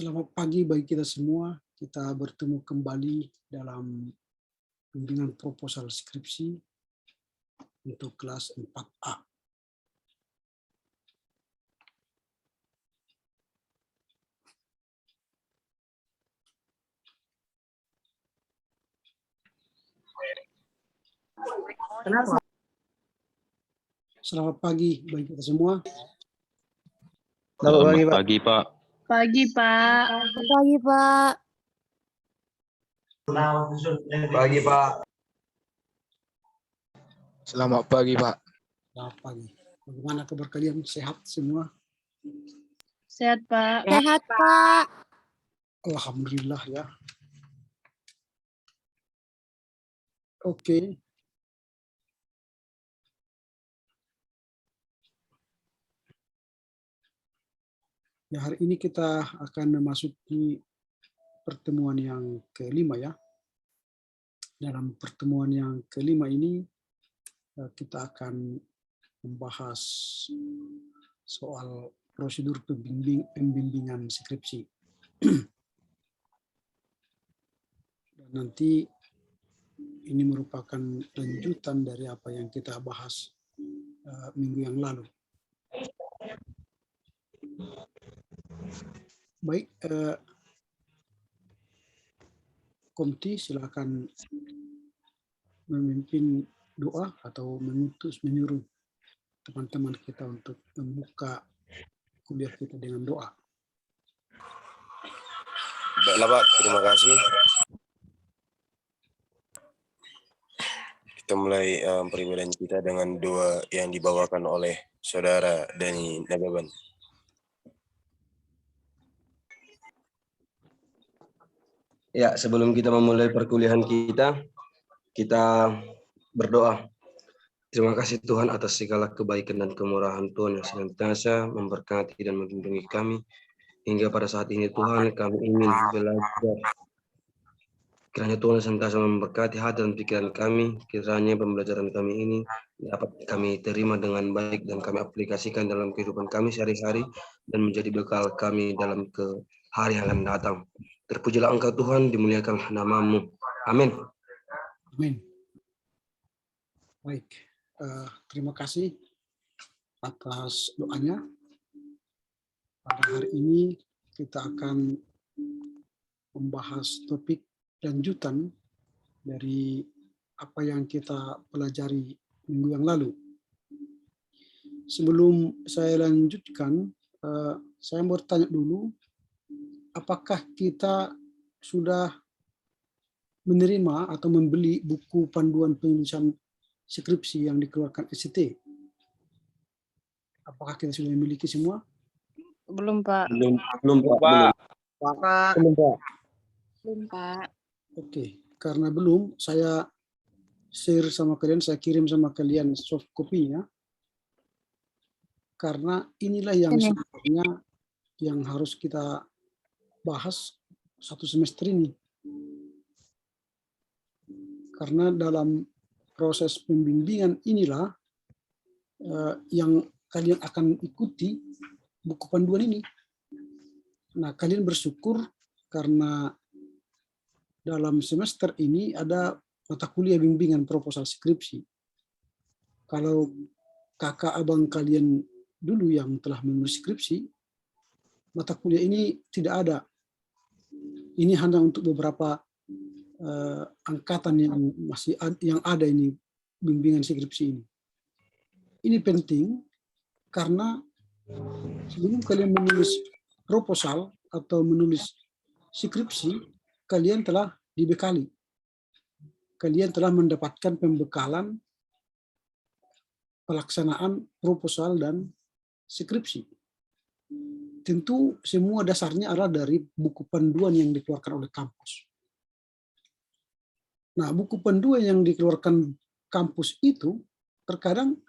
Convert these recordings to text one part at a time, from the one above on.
Selamat pagi bagi kita semua. Kita bertemu kembali dalam bimbingan proposal skripsi untuk kelas 4A. Selamat pagi bagi kita semua. Selamat pagi, Pak. Pagi, Pak. Pagi, Pak. Pagi, Pak. Selamat pagi, Pak. Selamat pagi. Bagaimana kabar kalian? Sehat semua? Sehat, Pak. Sehat, Pak. Alhamdulillah ya. Oke. Ya, hari ini kita akan memasuki pertemuan yang kelima ya. Dalam pertemuan yang kelima ini kita akan membahas soal prosedur pembimbingan skripsi. Dan nanti ini merupakan lanjutan dari apa yang kita bahas minggu yang lalu. Baik, Komti silakan memimpin doa atau menyuruh teman-teman kita untuk membuka kuliah kita dengan doa. Baiklah, Pak. Terima kasih. Kita mulai peribadahan kita dengan doa yang dibawakan oleh Saudara Dani Nagaban. Ya, sebelum kita memulai perkuliahan kita berdoa. Terima kasih Tuhan atas segala kebaikan dan kemurahan Tuhan yang senantiasa memberkati dan melindungi kami. Hingga pada saat ini Tuhan kami ingin belajar. Kiranya Tuhan senantiasa memberkati hati dan pikiran kami. Kiranya pembelajaran kami ini dapat kami terima dengan baik dan kami aplikasikan dalam kehidupan kami sehari-hari dan menjadi bekal kami dalam hari yang akan datang. Terpujilah Engkau Tuhan, dimuliakan nama-Mu. Amin. Amin. Baik, terima kasih atas doanya. Pada hari ini kita akan membahas topik lanjutan dari apa yang kita pelajari minggu yang lalu. Sebelum saya lanjutkan, saya mau tanya dulu, apakah kita sudah menerima atau membeli buku panduan penulisan skripsi yang dikeluarkan SCT? Apakah kita sudah memiliki semua? Belum, Pak. Belum, Pak. Belum, Pak. Oke, karena belum, saya share sama kalian, saya kirim sama kalian soft copy-nya. Karena inilah yang sebenarnya yang harus kita bahas satu semester ini. Karena dalam proses pembimbingan inilah yang kalian akan ikuti buku panduan ini. Nah, kalian bersyukur karena dalam semester ini ada mata kuliah bimbingan proposal skripsi. Kalau kakak abang kalian dulu yang telah menulis skripsi, mata kuliah ini tidak ada. Ini hanya untuk beberapa angkatan yang yang ada ini bimbingan skripsi ini. Ini penting karena sebelum kalian menulis proposal atau menulis skripsi, kalian telah dibekali. Kalian telah mendapatkan pembekalan pelaksanaan proposal dan skripsi. Tentu semua dasarnya adalah dari buku panduan yang dikeluarkan oleh kampus. Nah, buku panduan yang dikeluarkan kampus itu terkadang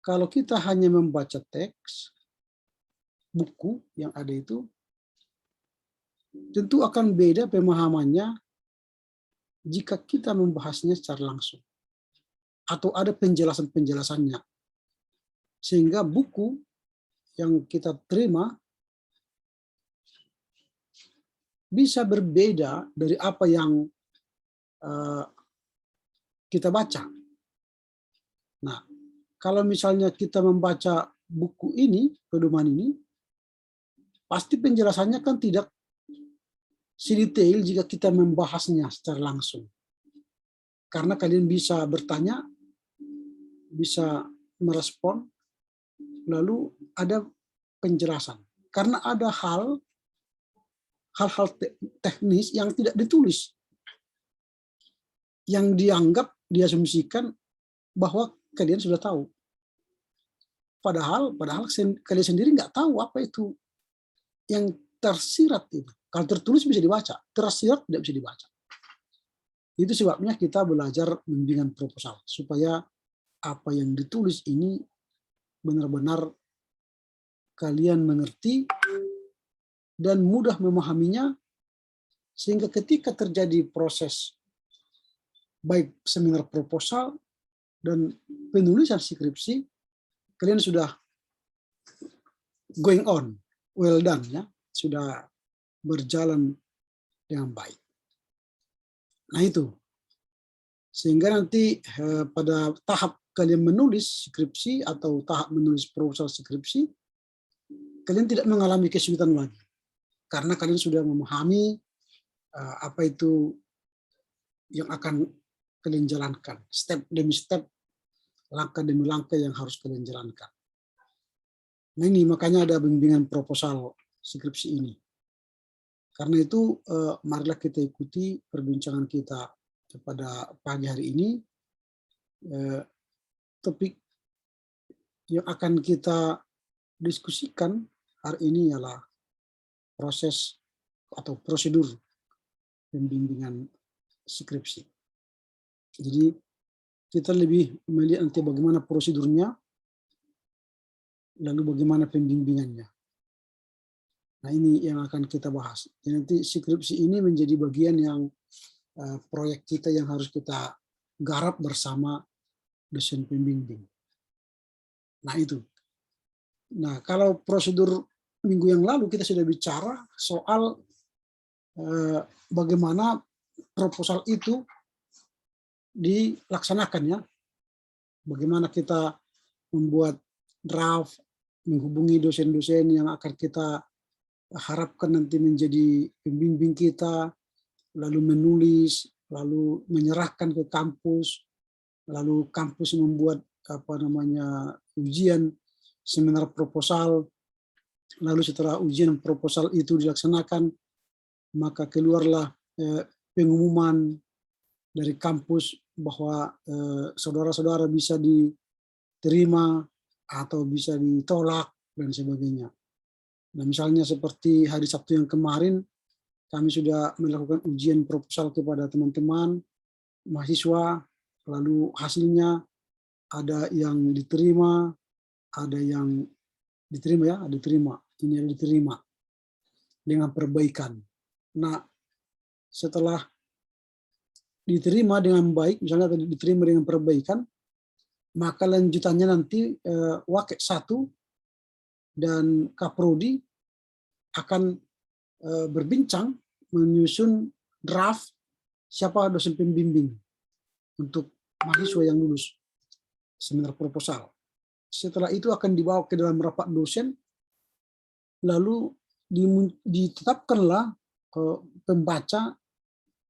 kalau kita hanya membaca teks buku yang ada itu, tentu akan beda pemahamannya jika kita membahasnya secara langsung atau ada penjelasan-penjelasannya. Sehingga buku yang kita terima bisa berbeda dari apa yang kita baca. Nah, kalau misalnya kita membaca buku ini, pedoman ini, pasti penjelasannya kan tidak sedetail jika kita membahasnya secara langsung. Karena kalian bisa bertanya, bisa merespon, lalu ada penjelasan. Karena ada hal-hal teknis yang tidak ditulis, yang dianggap, diasumsikan bahwa kalian sudah tahu. Padahal kalian sendiri nggak tahu apa itu yang tersirat itu. Kalau tertulis bisa dibaca, tersirat tidak bisa dibaca. Itu sebabnya kita belajar bimbingan proposal, supaya apa yang ditulis ini benar-benar kalian mengerti dan mudah memahaminya, sehingga ketika terjadi proses baik seminar proposal dan penulisan skripsi, kalian sudah going on, well done, ya, sudah berjalan dengan baik. Nah itu, sehingga nanti pada tahap kalian menulis skripsi atau tahap menulis proposal skripsi, kalian tidak mengalami kesulitan lagi, karena kalian sudah memahami apa itu yang akan kalian jalankan, step demi step, langkah demi langkah yang harus kalian jalankan. Nah ini makanya ada bimbingan proposal skripsi ini. Karena itu marilah kita ikuti perbincangan kita pada pagi hari ini. Topik yang akan kita diskusikan hari ini ialah proses atau prosedur pembimbingan skripsi. Jadi kita lebih melihat nanti bagaimana prosedurnya, lalu bagaimana pembimbingannya. Nah ini yang akan kita bahas. Jadi nanti skripsi ini menjadi bagian yang proyek kita yang harus kita garap bersama dosen pembimbing. Nah itu. Nah kalau prosedur minggu yang lalu kita sudah bicara soal bagaimana proposal itu dilaksanakan, ya. Bagaimana kita membuat draft, menghubungi dosen-dosen yang akan kita harapkan nanti menjadi pembimbing kita, lalu menulis, lalu menyerahkan ke kampus, lalu kampus membuat ujian seminar proposal, lalu setelah ujian proposal itu dilaksanakan, maka keluarlah pengumuman dari kampus bahwa saudara-saudara bisa diterima atau bisa ditolak dan sebagainya. Nah, misalnya seperti hari Sabtu yang kemarin, kami sudah melakukan ujian proposal kepada teman-teman mahasiswa, lalu hasilnya ada yang diterima, ada yang diterima, ya, ada diterima, ini yang diterima dengan perbaikan. Nah, setelah diterima dengan baik, misalnya diterima dengan perbaikan, maka lanjutannya nanti Wakek 1 dan Kaprodi akan berbincang menyusun draft siapa dosen pembimbing untuk mahasiswa yang lulus seminar proposal. Setelah itu akan dibawa ke dalam rapat dosen, lalu ditetapkanlah pembaca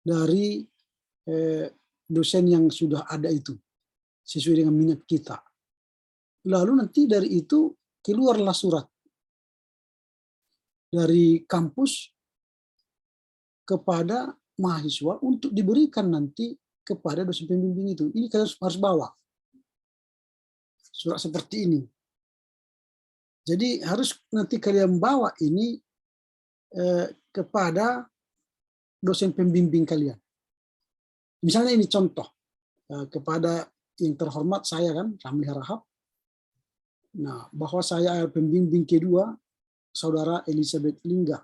dari dosen yang sudah ada itu, sesuai dengan minat kita. Lalu nanti dari itu keluarlah surat dari kampus kepada mahasiswa untuk diberikan nanti kepada dosen pembimbing itu. Ini kalian harus bawa surat seperti ini. Jadi harus nanti kalian bawa ini kepada dosen pembimbing kalian. Misalnya ini contoh kepada yang terhormat saya, kan, Ramli Harahap. Nah, bahwa saya adalah pembimbing kedua saudara Elizabeth Lingga.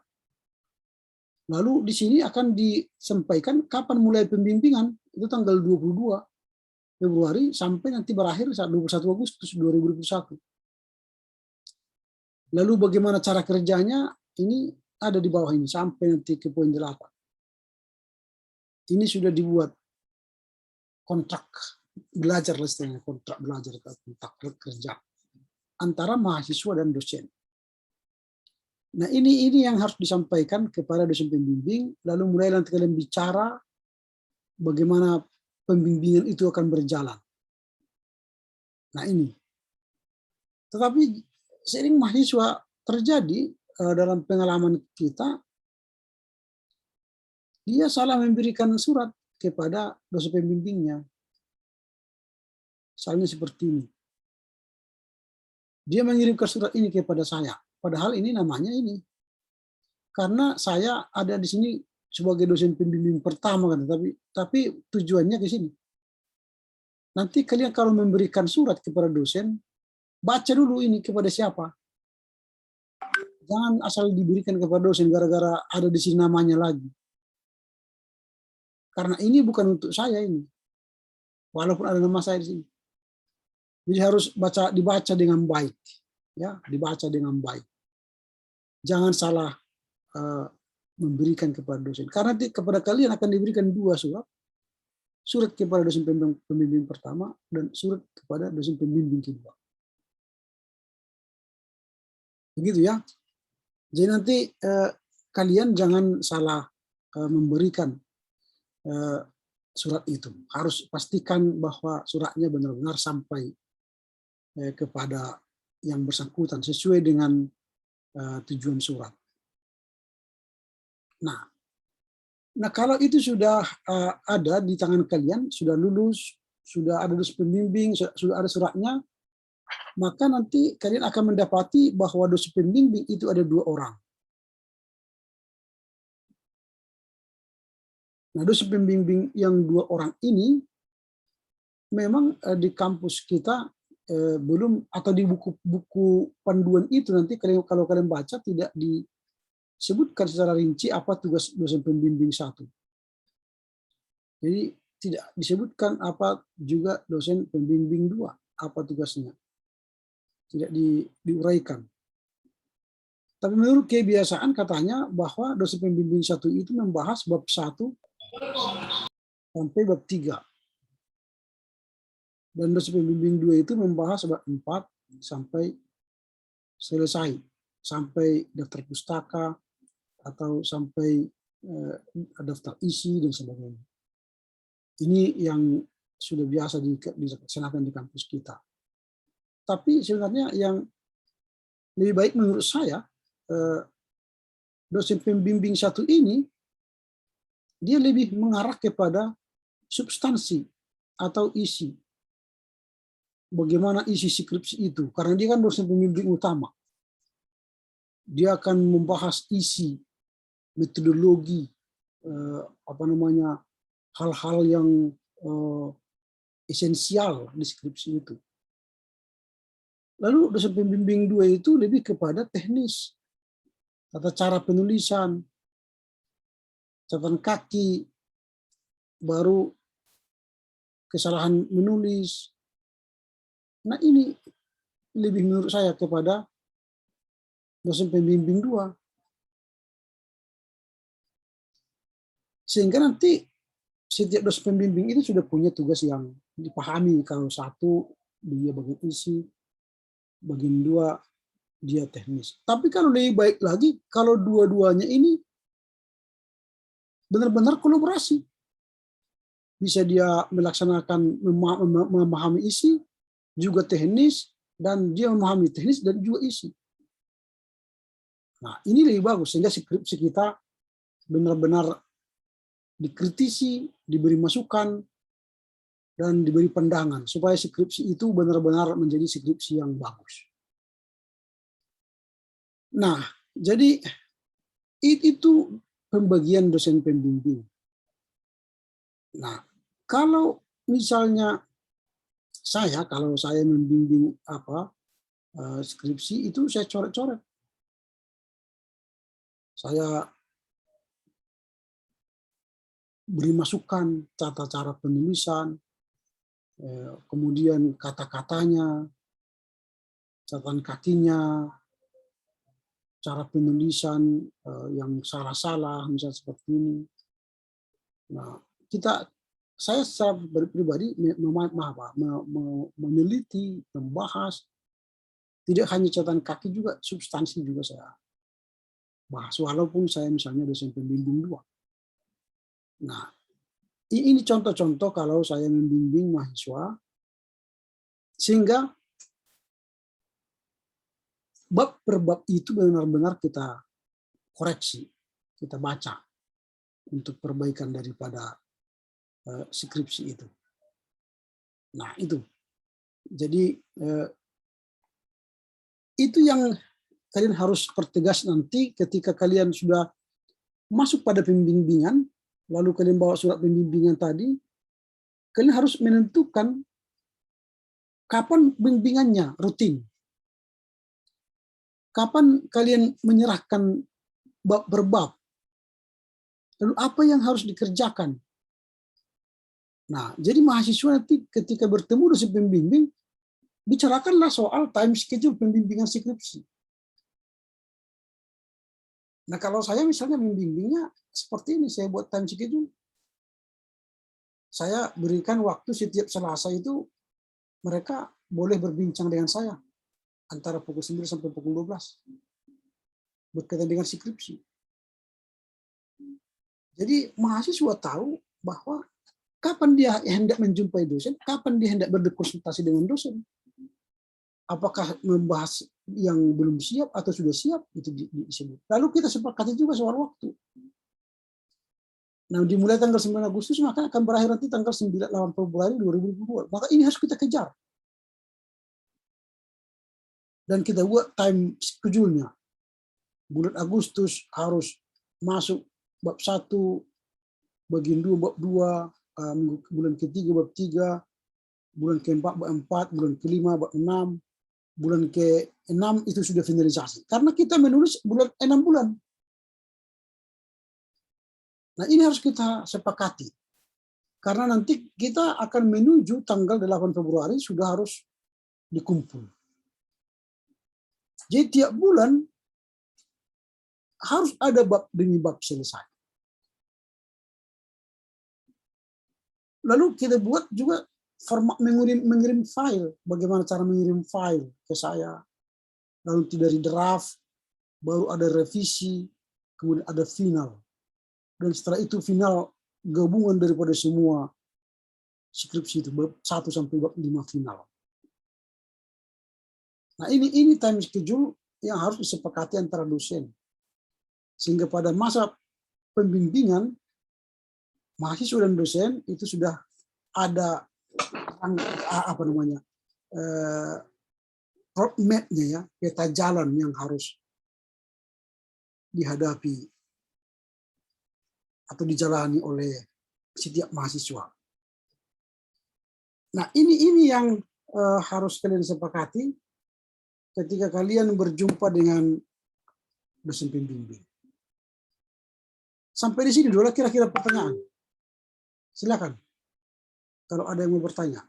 Lalu di sini akan disampaikan kapan mulai pembimbingan, itu tanggal 22 Februari sampai nanti berakhir saat 21 Agustus 2021. Lalu bagaimana cara kerjanya, ini ada di bawah ini sampai nanti ke poin 8. Ini sudah dibuat kontrak belajar, istilahnya kontrak belajar atau kontrak kerja antara mahasiswa dan dosen. Nah ini yang harus disampaikan kepada dosen pembimbing, lalu mulai nanti kalian bicara bagaimana pembimbingan itu akan berjalan. Nah ini. Tetapi sering mahasiswa terjadi dalam pengalaman kita, dia salah memberikan surat kepada dosen pembimbingnya. Misalnya seperti ini. Dia mengirimkan surat ini kepada saya. Padahal ini namanya ini. Karena saya ada di sini sebagai dosen pembimbing pertama kan, tapi tujuannya ke sini. Nanti kalian kalau memberikan surat kepada dosen, baca dulu ini kepada siapa. Jangan asal diberikan kepada dosen gara-gara ada di sini namanya lagi. Karena ini bukan untuk saya ini. Walaupun ada nama saya di sini. Jadi harus dibaca dengan baik, ya, dibaca dengan baik. Jangan salah memberikan kepada dosen. Karena kepada kalian akan diberikan 2 surat. Surat kepada dosen pembimbing pertama dan surat kepada dosen pembimbing kedua. Begitu ya. Jadi nanti kalian jangan salah memberikan surat itu. Harus pastikan bahwa suratnya benar-benar sampai kepada yang bersangkutan sesuai dengan tujuan surat. Nah kalau itu sudah ada di tangan kalian, sudah lulus, sudah ada dosen pembimbing, sudah ada suratnya, maka nanti kalian akan mendapati bahwa dosen pembimbing itu ada 2 orang. Nah dosen pembimbing yang 2 orang ini memang di kampus kita belum, atau di buku panduan itu nanti kalau kalian baca tidak disebutkan secara rinci apa tugas dosen pembimbing 1. Jadi tidak disebutkan apa juga dosen pembimbing 2, apa tugasnya. Tidak diuraikan. Tapi menurut kebiasaan katanya bahwa dosen pembimbing 1 itu membahas bab 1 sampai bab 3. Dan dosen pembimbing 2 itu membahas bab 4 sampai selesai, sampai daftar pustaka atau sampai daftar isi dan sebagainya. Ini yang sudah biasa dilaksanakan di kampus kita. Tapi sebenarnya yang lebih baik menurut saya, dosen pembimbing 1 ini dia lebih mengarah kepada substansi atau isi. Bagaimana isi skripsi itu, karena dia kan dosen pembimbing utama. Dia akan membahas isi, metodologi, hal-hal yang esensial di skripsi itu. Lalu dosen pembimbing 2 itu lebih kepada teknis, tata cara penulisan, catatan kaki, baru kesalahan menulis. Nah ini lebih menurut saya kepada dosen pembimbing 2. Sehingga nanti setiap dosen pembimbing itu sudah punya tugas yang dipahami. Kalau 1 dia bagian isi, bagian 2 dia teknis. Tapi kalau lebih baik lagi, kalau dua-duanya ini benar-benar kolaborasi. Bisa dia melaksanakan, memahami isi, juga teknis, dan dia memahami teknis dan juga isi. Nah, ini lebih bagus sehingga skripsi kita benar-benar dikritisi, diberi masukan, dan diberi pandangan supaya skripsi itu benar-benar menjadi skripsi yang bagus. Nah, jadi itu pembagian dosen pembimbing. Nah, kalau misalnya kalau saya membimbing skripsi itu saya coret-coret. Saya beri masukan tata cara penulisan, kemudian kata-katanya, catatan kakinya, cara penulisan yang salah-salah, misalnya seperti ini. Nah, saya secara pribadi meneliti, membahas, tidak hanya catatan kaki juga, substansi juga saya bahas, walaupun saya misalnya dosen pembimbing 2. Nah, ini contoh-contoh kalau saya membimbing mahasiswa, sehingga bab per bab itu benar-benar kita koreksi, kita baca untuk perbaikan daripada skripsi itu. Nah, itu. Jadi itu yang kalian harus pertegas nanti ketika kalian sudah masuk pada pembimbingan, lalu kalian bawa surat pembimbingan tadi, kalian harus menentukan kapan bimbingannya rutin. Kapan kalian menyerahkan bab per bab. Lalu apa yang harus dikerjakan? Nah, jadi mahasiswa nanti ketika bertemu dosen pembimbing, bicarakanlah soal time schedule pembimbingan skripsi. Nah, kalau saya misalnya membimbingnya seperti ini, saya buat time schedule. Saya berikan waktu setiap Selasa itu mereka boleh berbincang dengan saya antara pukul 9 sampai pukul 12 berkaitan dengan skripsi. Jadi mahasiswa tahu bahwa kapan dia hendak menjumpai dosen, kapan dia hendak berkonsultasi dengan dosen. Apakah membahas yang belum siap atau sudah siap, itu disebut. Lalu kita sepakati juga soal waktu. Nah, dimulai tanggal 9 Agustus, maka akan berakhir nanti tanggal 8 Februari 2022. Maka ini harus kita kejar. Dan kita buat time schedule-nya. Bulan Agustus harus masuk bab 1, bagian 2 bab 2, bulan ke-3 bab 3, bulan ke-4 bab 4, bulan ke-5 bab 6, bulan ke-6 itu sudah finalisasi. Karena kita menulis 6 bulan. Nah, ini harus kita sepakati. Karena nanti kita akan menuju tanggal 8 Februari sudah harus dikumpul. Jadi tiap bulan harus ada bab demi bab selesai. Lalu kita buat juga format mengirim file, bagaimana cara mengirim file ke saya. Lalu dari draft, baru ada revisi, kemudian ada final. Dan setelah itu final gabungan daripada semua skripsi itu, bab 1 sampai bab 5 final. Nah, ini time schedule yang harus disepakati antara dosen. Sehingga pada masa pembimbingan, mahasiswa dan dosen itu sudah ada roadmap-nya, ya, peta jalan yang harus dihadapi atau dijalani oleh setiap mahasiswa. Nah, ini yang harus kalian sepakati ketika kalian berjumpa dengan dosen pembimbing. Sampai di sini dulu kira-kira pertanyaan. Silakan. Kalau ada yang mau bertanya.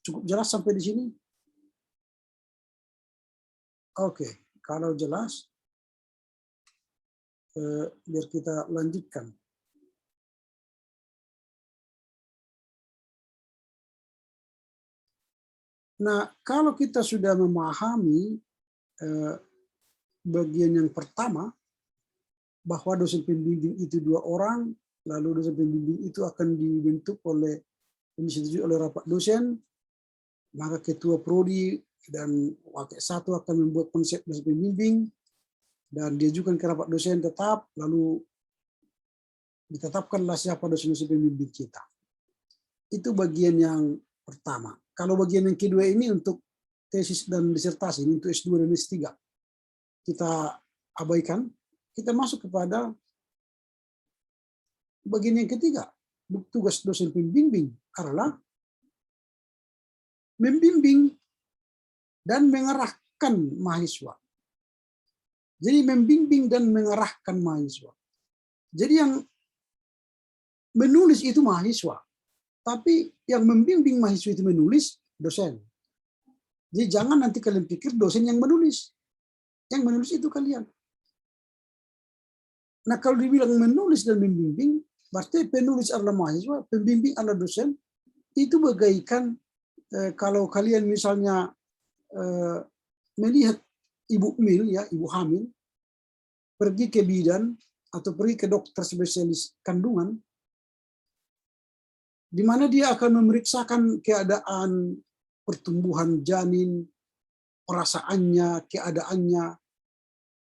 Cukup jelas sampai di sini? Oke, kalau jelas, biar kita lanjutkan. Nah, kalau kita sudah memahami bagian yang pertama, bahwa dosen pembimbing itu 2 orang, lalu dosen pembimbing itu akan dibentuk oleh rapat dosen, maka ketua prodi dan wakil 1 akan membuat konsep dosen pembimbing dan diajukan ke rapat dosen tetap, lalu ditetapkanlah siapa dosen-dosen pembimbing kita. Itu bagian yang pertama. Kalau bagian yang kedua ini untuk tesis dan disertasi, ini untuk S2 dan S3. Kita abaikan. Kita masuk kepada bagian yang ketiga. Tugas dosen pembimbing adalah membimbing dan mengarahkan mahasiswa. Jadi membimbing dan mengarahkan mahasiswa. Jadi yang menulis itu mahasiswa, tapi yang membimbing mahasiswa itu menulis dosen. Jadi jangan nanti kalian pikir dosen yang menulis. Yang menulis itu kalian. Nah kalau dibilang menulis dan membimbing, berarti penulis adalah mahasiswa, pembimbing adalah dosen. Itu bagaikan kalau kalian misalnya melihat ibu hamil, ya ibu hamil, pergi ke bidan atau pergi ke dokter spesialis kandungan, di mana dia akan memeriksakan keadaan pertumbuhan janin, perasaannya, keadaannya,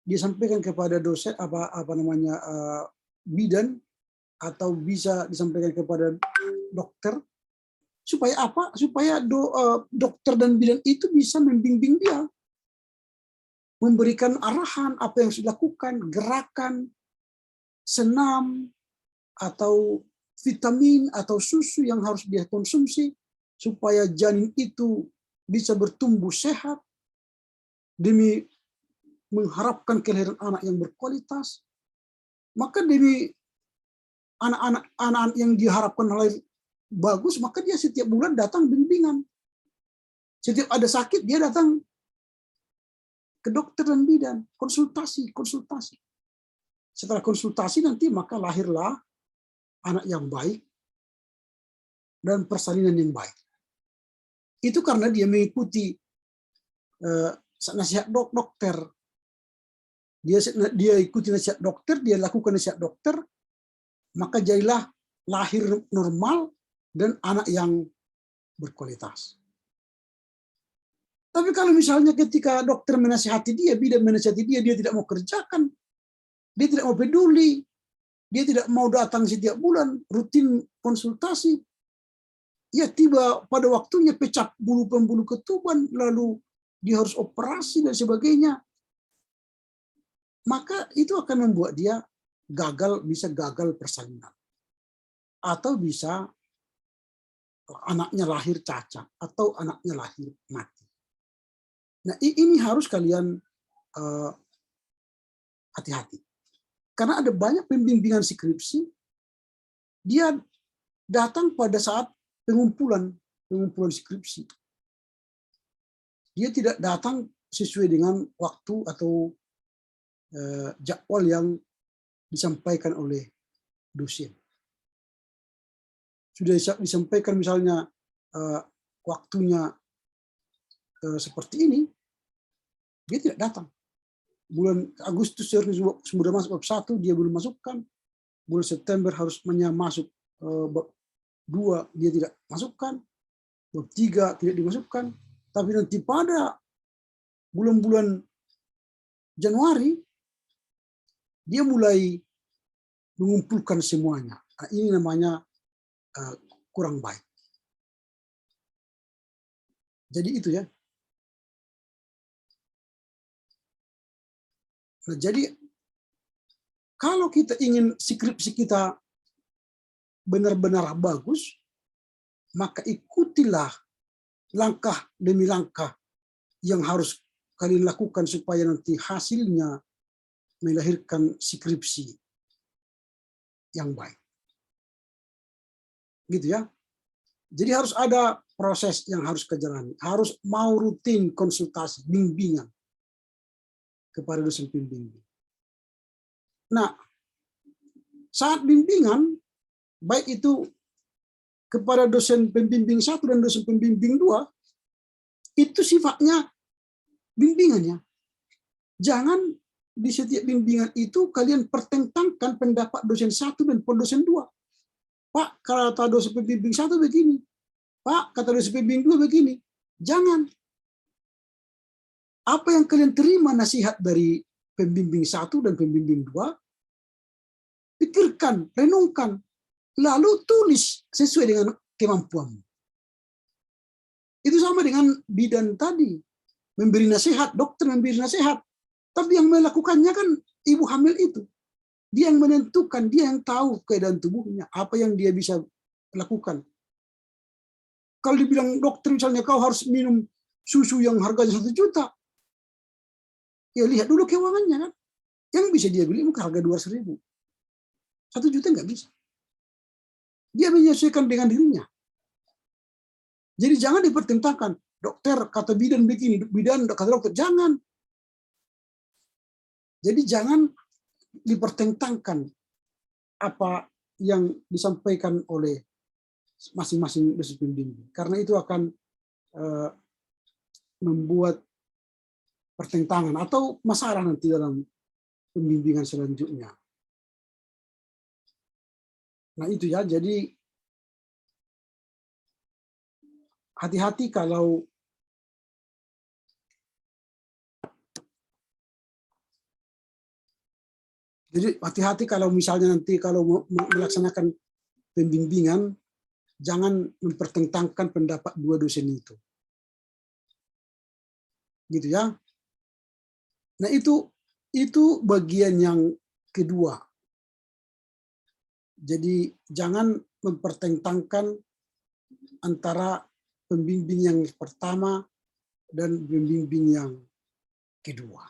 dia sampaikan kepada dosen bidan atau bisa disampaikan kepada dokter supaya apa? Supaya dokter dan bidan itu bisa membimbing dia, memberikan arahan apa yang harus dilakukan, gerakan, senam atau vitamin atau susu yang harus dia konsumsi supaya janin itu bisa bertumbuh sehat demi mengharapkan kelahiran anak yang berkualitas. Maka demi anak-anak yang diharapkan lahir bagus, maka dia setiap bulan datang bimbingan. Setiap ada sakit dia datang ke dokter dan bidan, konsultasi. Setelah konsultasi nanti maka lahirlah anak yang baik dan persalinan yang baik. Itu karena dia mengikuti nasihat dokter. Dia ikuti nasihat dokter, dia lakukan nasihat dokter, maka jadilah lahir normal dan anak yang berkualitas. Tapi kalau misalnya ketika dokter menasihati dia, bidan menasihati dia, dia tidak mau kerjakan, dia tidak mau peduli, dia tidak mau datang setiap bulan, rutin konsultasi, ya tiba pada waktunya pecah pembuluh ketuban, lalu dia harus operasi dan sebagainya, maka itu akan membuat dia bisa gagal persalinan. Atau bisa anaknya lahir cacat, atau anaknya lahir mati. Nah ini harus kalian hati-hati. Karena ada banyak pembimbingan skripsi, dia datang pada saat pengumpulan skripsi. Dia tidak datang sesuai dengan waktu atau jadwal yang disampaikan oleh dosen. Sudah disampaikan misalnya waktunya seperti ini, dia tidak datang. Bulan Agustus sudah masuk bab 1, dia belum masukkan. Bulan September harusnya masuk bab 2, dia tidak masukkan. Bab 3 tidak dimasukkan. Tapi nanti pada bulan-bulan Januari, dia mulai mengumpulkan semuanya. Nah, ini namanya kurang baik. Jadi itu ya. Nah, jadi kalau kita ingin skripsi kita benar-benar bagus, maka ikutilah langkah demi langkah yang harus kalian lakukan supaya nanti hasilnya melahirkan skripsi yang baik. Gitu ya. Jadi harus ada proses yang harus kejalani. Harus mau rutin konsultasi, bimbingan kepada dosen pembimbing. Nah, saat bimbingan, baik itu kepada dosen pembimbing 1 dan dosen pembimbing 2, itu sifatnya bimbingannya. Jangan di setiap bimbingan itu kalian pertentangkan pendapat dosen 1 dan dosen 2. Pak, kata dosen pembimbing 1 begini. Pak, kata dosen pembimbing 2 begini. Jangan. Apa yang kalian terima nasihat dari pembimbing 1 dan pembimbing 2, pikirkan, renungkan, lalu tulis sesuai dengan kemampuanmu. Itu sama dengan bidan tadi. Memberi nasihat, dokter memberi nasihat. Tapi yang melakukannya kan ibu hamil itu. Dia yang menentukan, dia yang tahu keadaan tubuhnya, apa yang dia bisa lakukan. Kalau dibilang dokter misalnya kau harus minum susu yang harganya 1 juta, ya lihat dulu keuangannya kan. Yang bisa dia beli mungkin harga 200.000. 1 juta nggak bisa. Dia menyesuaikan dengan dirinya. Jadi jangan dipertentangkan. dokter kata bidan begini, bidan kata dokter, jangan. Jadi jangan dipertentangkan apa yang disampaikan oleh masing-masing dosen pembimbing, karena itu akan membuat pertentangan atau masalah nanti dalam pembimbingan selanjutnya. Nah itu ya, jadi hati-hati kalau misalnya nanti kalau melaksanakan pembimbingan, jangan mempertentangkan pendapat dua dosen itu. Gitu ya. Nah itu bagian yang kedua. Jadi jangan mempertentangkan antara pembimbing yang pertama dan pembimbing yang kedua.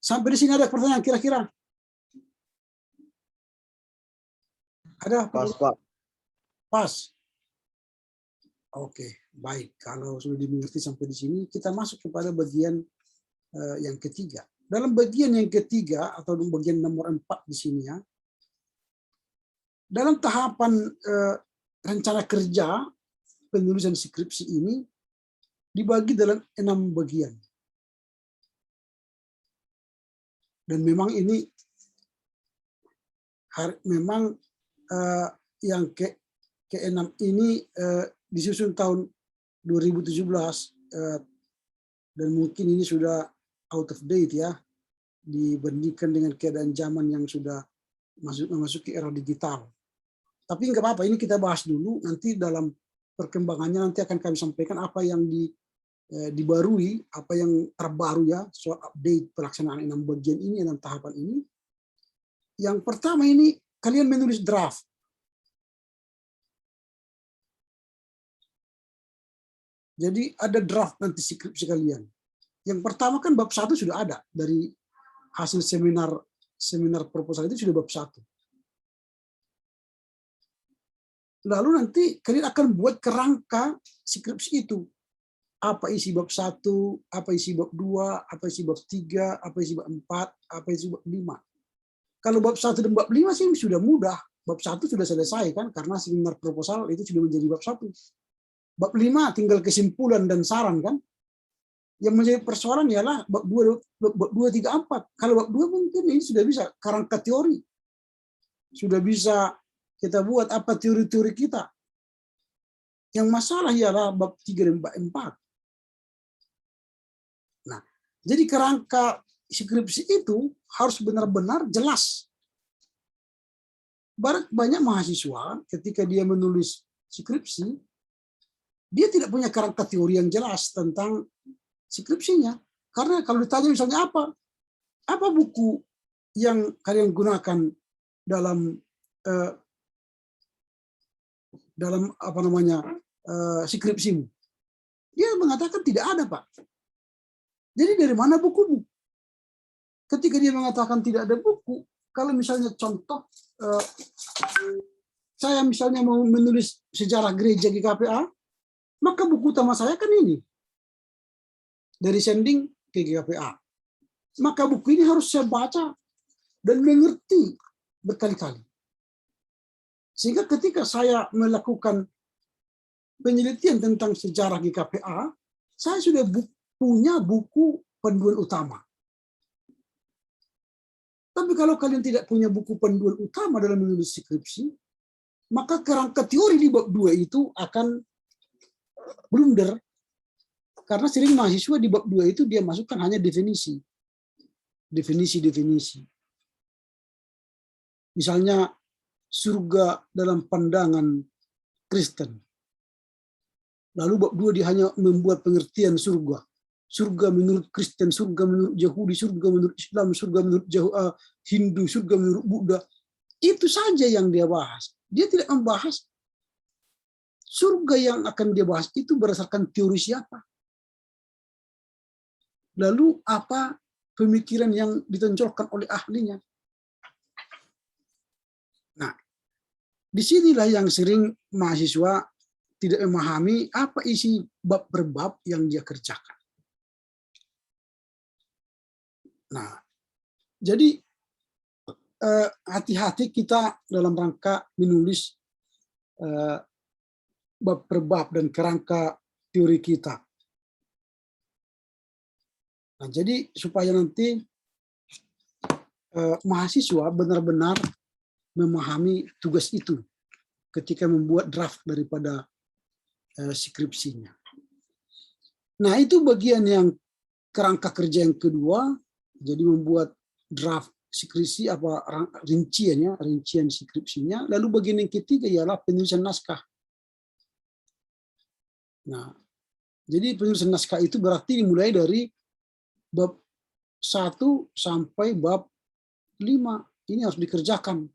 Sampai di sini ada pertanyaan kira-kira? Ada? Pas, Pak. Pas. Oke, baik. Kalau sudah dimengerti sampai di sini, kita masuk kepada bagian yang ketiga. Dalam bagian yang ketiga atau bagian nomor 4 di sini ya, dalam tahapan rencana kerja penulisan skripsi ini dibagi dalam 6 bagian. Dan memang ini yang ke-6 ini disusun tahun 2017 dan mungkin ini sudah out of date ya dibandingkan dengan keadaan zaman yang sudah memasuki era digital. Tapi nggak apa-apa, ini kita bahas dulu, nanti dalam perkembangannya nanti akan kami sampaikan apa yang dibarui, apa yang terbaru ya soal update pelaksanaan 6 bagian ini, 6 tahapan ini. Yang pertama ini kalian menulis draft. Jadi ada draft nanti skripsi kalian. Yang pertama kan bab 1 sudah ada dari hasil seminar proposal itu sudah bab 1. Lalu nanti kalian akan buat kerangka skripsi itu. Apa isi bab 1, apa isi bab 2, apa isi bab 3, apa isi bab 4, apa isi bab 5. Kalau bab 1 dan bab 5 sih sudah mudah. Bab 1 sudah selesai kan karena seminar proposal itu sudah menjadi bab 1. Bab 5 tinggal kesimpulan dan saran kan. Yang menjadi persoalan ialah bab 2, 3, 4. Kalau bab 2 mungkin ini sudah bisa kerangka teori. Sudah bisa kita buat apa teori-teori kita. Yang masalah ialah bab 3 dan bab 4. Nah, jadi kerangka skripsi itu harus benar-benar jelas. Banyak mahasiswa ketika dia menulis skripsi, dia tidak punya kerangka teori yang jelas tentang skripsinya. Karena kalau ditanya misalnya apa buku yang kalian gunakan dalam skripsimu, dia mengatakan tidak ada, Pak. Jadi dari mana bukumu? Ketika dia mengatakan tidak ada buku, kalau misalnya contoh saya misalnya mau menulis sejarah gereja GKPA, maka buku utama saya kan ini dari sending ke GKPA. Maka buku ini harus saya baca dan mengerti berkali-kali. Sehingga ketika saya melakukan penelitian tentang sejarah GKPA, saya sudah punya buku panduan utama. Tapi kalau kalian tidak punya buku panduan utama dalam menulis skripsi, maka kerangka teori di bab 2 itu akan blunder. Karena sering mahasiswa di bab 2 itu dia masukkan hanya definisi. Definisi. Misalnya surga dalam pandangan Kristen. Lalu bab 2 dia hanya membuat pengertian surga. Surga menurut Kristen, surga menurut Yahudi, surga menurut Islam, surga menurut Hindu, surga menurut Buddha. Itu saja yang dia bahas. Dia tidak membahas surga yang akan dia bahas itu berdasarkan teori siapa. Lalu apa pemikiran yang ditonjolkan oleh ahlinya. Nah, disinilah yang sering mahasiswa tidak memahami apa isi bab per bab yang dia kerjakan. Nah, jadi hati-hati kita dalam rangka menulis bab per bab dan kerangka teori kita. Nah, jadi supaya nanti mahasiswa benar-benar memahami tugas itu ketika membuat draft daripada skripsinya. Nah, itu bagian yang kerangka kerja yang kedua, jadi membuat draft skripsi apa rincian skripsinya. Lalu bagian yang ketiga ialah penulisan naskah. Nah, jadi penulisan naskah itu berarti dimulai dari bab 1 sampai bab 5. Ini harus dikerjakan.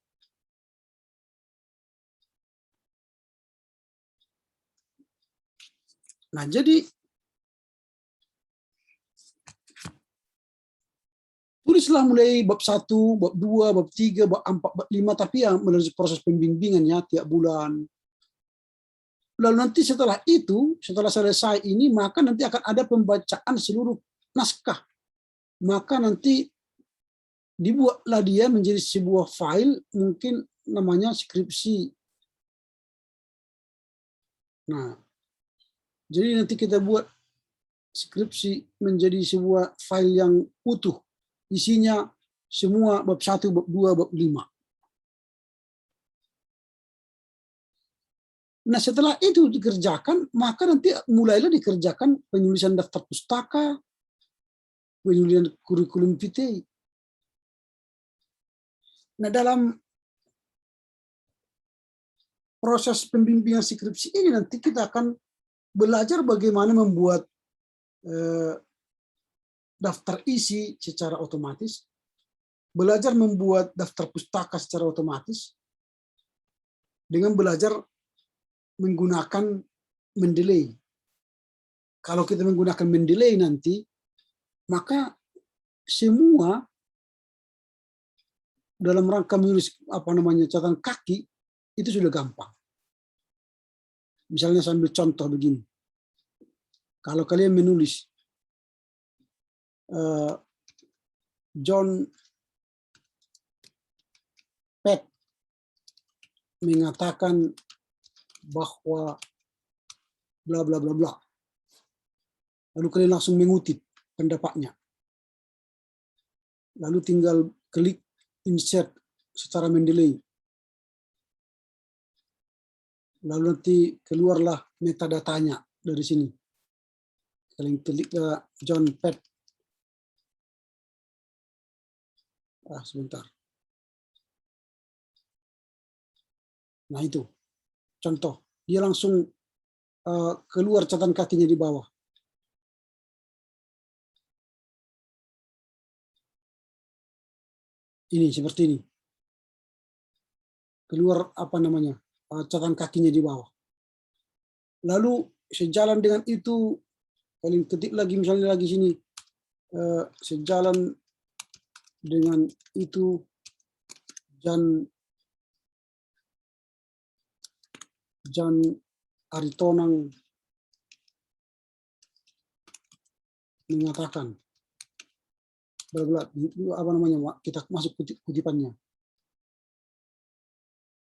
Nah, jadi tulislah mulai bab 1, bab 2, bab 3, bab 4, bab 5, tapi yang melalui proses pembimbingan ya tiap bulan. Lalu nanti setelah itu, setelah selesai ini, maka nanti akan ada pembacaan seluruh naskah. Maka nanti dibuatlah dia menjadi sebuah file, mungkin namanya skripsi. Nah, jadi nanti kita buat skripsi menjadi sebuah file yang utuh. Isinya semua bab 1, bab 2, bab 5. Nah, setelah itu dikerjakan, maka nanti mulailah dikerjakan penulisan daftar pustaka, penulisan kurikulum vitae. Nah, dalam proses pembimbingan skripsi ini nanti kita akan belajar bagaimana membuat daftar isi secara otomatis, belajar membuat daftar pustaka secara otomatis, dengan belajar menggunakan Mendeley. Kalau kita menggunakan Mendeley nanti, maka semua dalam rangka menulis catatan kaki itu sudah gampang. Misalnya saya ambil contoh begini. Kalau kalian menulis John Peck mengatakan bahwa bla bla bla bla. Lalu kalian langsung mengutip pendapatnya. Lalu tinggal klik insert secara Mendeley. Lalu nanti keluarlah metadatanya dari sini. Kalian klik John Peck. Sebentar. Nah, itu contoh. Dia langsung keluar catatan kakinya di bawah. Ini seperti ini. Keluar catatan kakinya di bawah. Lalu sejalan dengan itu, kalian ketik lagi misalnya lagi sini, sejalan dengan itu Jan Aritonang mengatakan kita masuk kutipannya.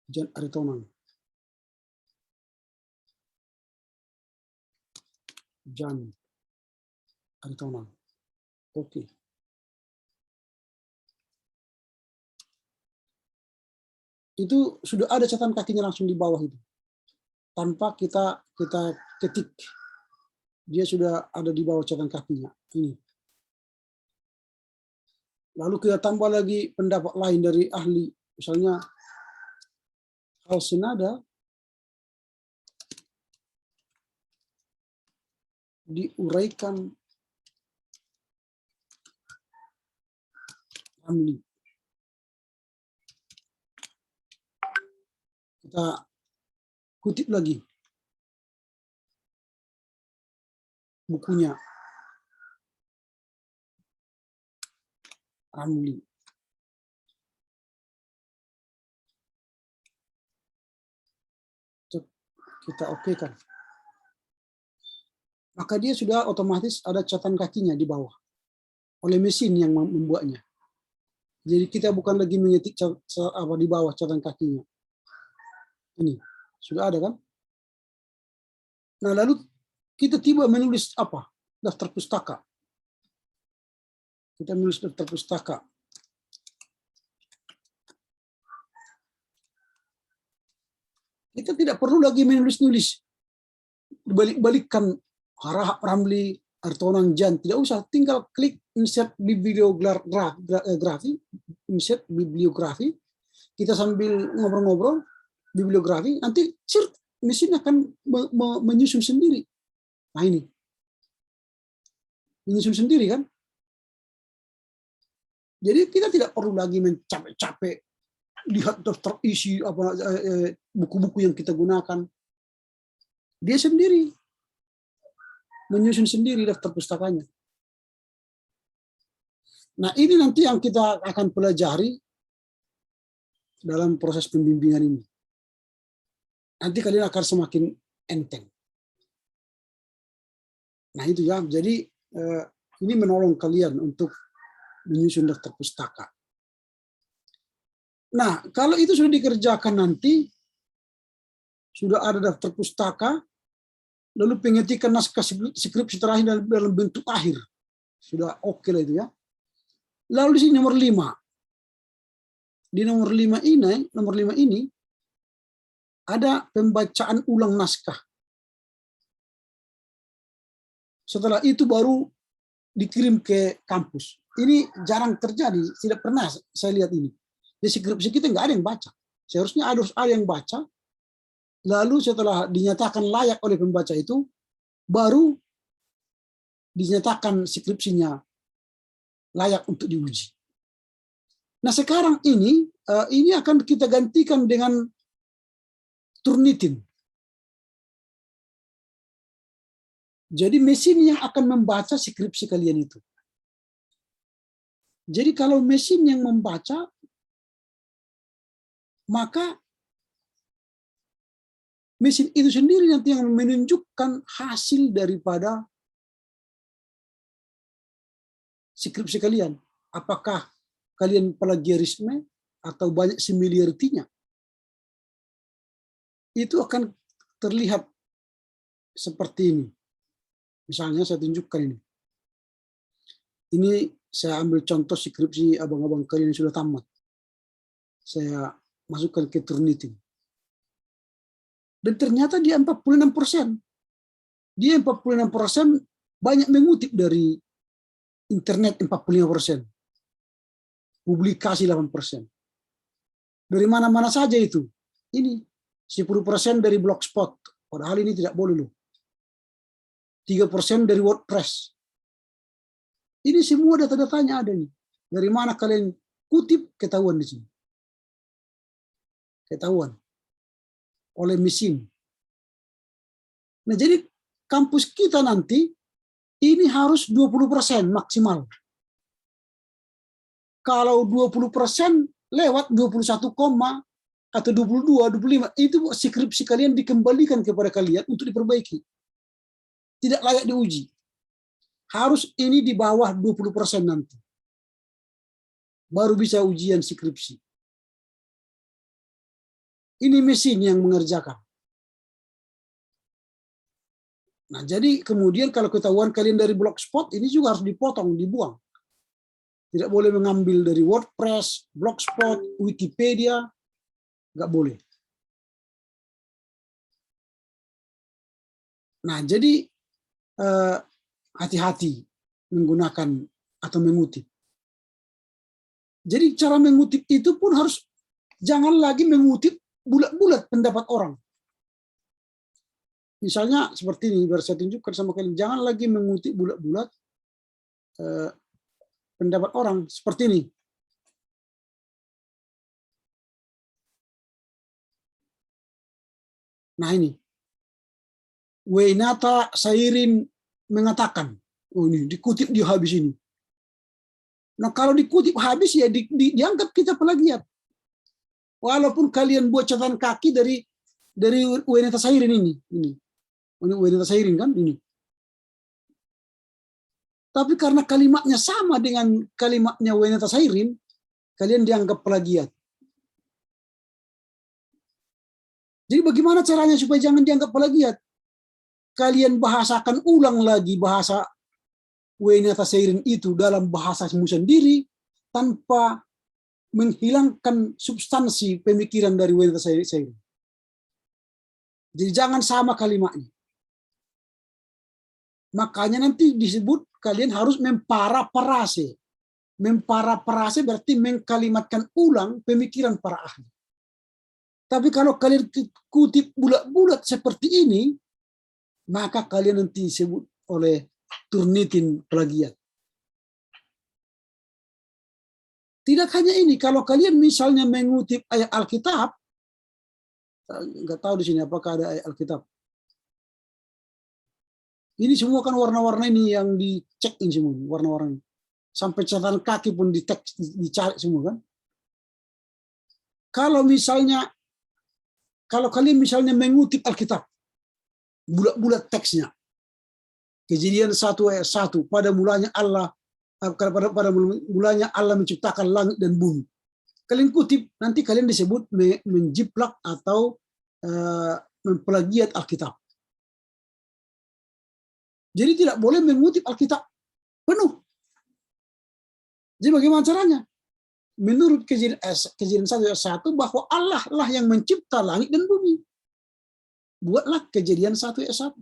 Jan Aritonang. Jan Aritonang. Oke. Itu sudah ada catatan kakinya langsung di bawah itu. Tanpa kita ketik. Dia sudah ada di bawah catatan kakinya. Ini. Lalu kita tambah lagi pendapat lain dari ahli. Misalnya, hal senada diuraikan Ramli. Kita kutip lagi bukunya Ramli. kita okekan. Maka dia sudah otomatis ada catatan kakinya di bawah oleh mesin yang membuatnya. Jadi kita bukan lagi mengetik di bawah catatan kakinya. Ini sudah ada kan? Nah, lalu kita tiba menulis apa? Daftar pustaka. Kita menulis daftar pustaka. Kita tidak perlu lagi menulis-nulis, balik-balikkan Harahap Ramli, Artonang Jan, tidak usah, tinggal klik insert bibliografi, insert bibliografi, kita sambil ngobrol-ngobrol, bibliografi, nanti mesin akan menyusun sendiri. Nah ini, menyusun sendiri kan? Jadi kita tidak perlu lagi mencapek-capek lihat daftar isi buku-buku yang kita gunakan. Dia sendiri menyusun sendiri daftar pustakanya. Nah, ini nanti yang kita akan pelajari dalam proses pembimbingan ini. Nanti kalian akan semakin enteng. Nah, itu ya. Jadi ini menolong kalian untuk menyusun daftar pustaka. Nah, kalau itu sudah dikerjakan nanti, sudah ada daftar pustaka, lalu pengetikan naskah skripsi terakhir dalam bentuk akhir. Sudah oke lah itu ya. Lalu di sini nomor 5. Di nomor 5 ini ada pembacaan ulang naskah. Setelah itu baru dikirim ke kampus. Ini jarang terjadi, tidak pernah saya lihat ini. Di skripsi kita nggak ada yang baca. Seharusnya harus ada yang baca. Lalu setelah dinyatakan layak oleh pembaca itu, baru dinyatakan skripsinya layak untuk diuji. Nah sekarang ini akan kita gantikan dengan Turnitin. Jadi mesin yang akan membaca skripsi kalian itu. Jadi kalau mesin yang membaca, maka mesin itu sendiri nanti yang menunjukkan hasil daripada skripsi kalian. Apakah kalian plagiarisme atau banyak similaritinya. Itu akan terlihat seperti ini. Misalnya saya tunjukkan ini. Ini saya ambil contoh skripsi abang-abang kalian yang sudah tamat. Saya masukkan ke Turnitin. Dan ternyata dia 46%. Dia 46% banyak mengutip dari internet 45%. Publikasi 8%. Dari mana-mana saja itu. Ini 10% dari Blogspot. Padahal ini tidak boleh loh. 3% dari WordPress. Ini semua data-datanya ada nih. Dari mana kalian kutip ketahuan di sini. Ketahuan oleh mesin. Nah, jadi kampus kita nanti ini harus 20% maksimal. Kalau 20% lewat 21, atau 22, 25, itu skripsi kalian dikembalikan kepada kalian untuk diperbaiki. Tidak layak diuji. Harus ini di bawah 20% nanti. Baru bisa ujian skripsi. Ini mesin yang mengerjakan. Nah, jadi kemudian kalau ketahuan kalian dari Blogspot, ini juga harus dipotong, dibuang. Tidak boleh mengambil dari WordPress, Blogspot, Wikipedia, nggak boleh. Nah, jadi hati-hati menggunakan atau mengutip. Jadi cara mengutip itu pun harus jangan lagi mengutip bulat-bulat pendapat orang. Misalnya seperti ini, biar saya tunjukkan sama kalian. Jangan lagi mengutip bulat-bulat pendapat orang seperti ini. Nah ini, Wainata Sairin mengatakan, oh ini dikutip di habis ini. Nah kalau dikutip habis ya dianggap kita plagiat. Walaupun kalian buat catatan kaki dari dari UNT Sairin ini UNT Sairin kan ini. Tapi karena kalimatnya sama dengan kalimatnya UNT Sairin, kalian dianggap plagiat. Jadi bagaimana caranya supaya jangan dianggap plagiat? Kalian bahasakan ulang lagi bahasa UNT Sairin itu dalam bahasamu sendiri tanpa menghilangkan substansi pemikiran dari UNT Sairin. Jadi jangan sama kalimatnya. Makanya nanti disebut kalian harus memparafrase. Memparafrase berarti mengkalimatkan ulang pemikiran para ahli. Tapi kalau kalian kutip bulat-bulat seperti ini, maka kalian nanti disebut oleh Turnitin plagiat. Tidak hanya ini, kalau kalian misalnya mengutip ayat Alkitab, nggak tahu di sini apakah ada ayat Alkitab. Ini semua kan warna-warna ini yang dicek ini semua, warna-warna. Sampai catatan kaki pun dicari semua kan. Kalau kalian misalnya mengutip Alkitab, bulat-bulat teksnya, Kejadian 1 ayat 1, pada mulanya Allah menciptakan langit dan bumi. Kalian kutip, nanti kalian disebut menjiplak atau memplagiat Alkitab. Jadi tidak boleh mengutip Alkitab penuh. Jadi bagaimana caranya? Menurut Kejadian 1 ayat 1 bahwa Allah lah yang mencipta langit dan bumi. Buatlah Kejadian 1 ayat 1.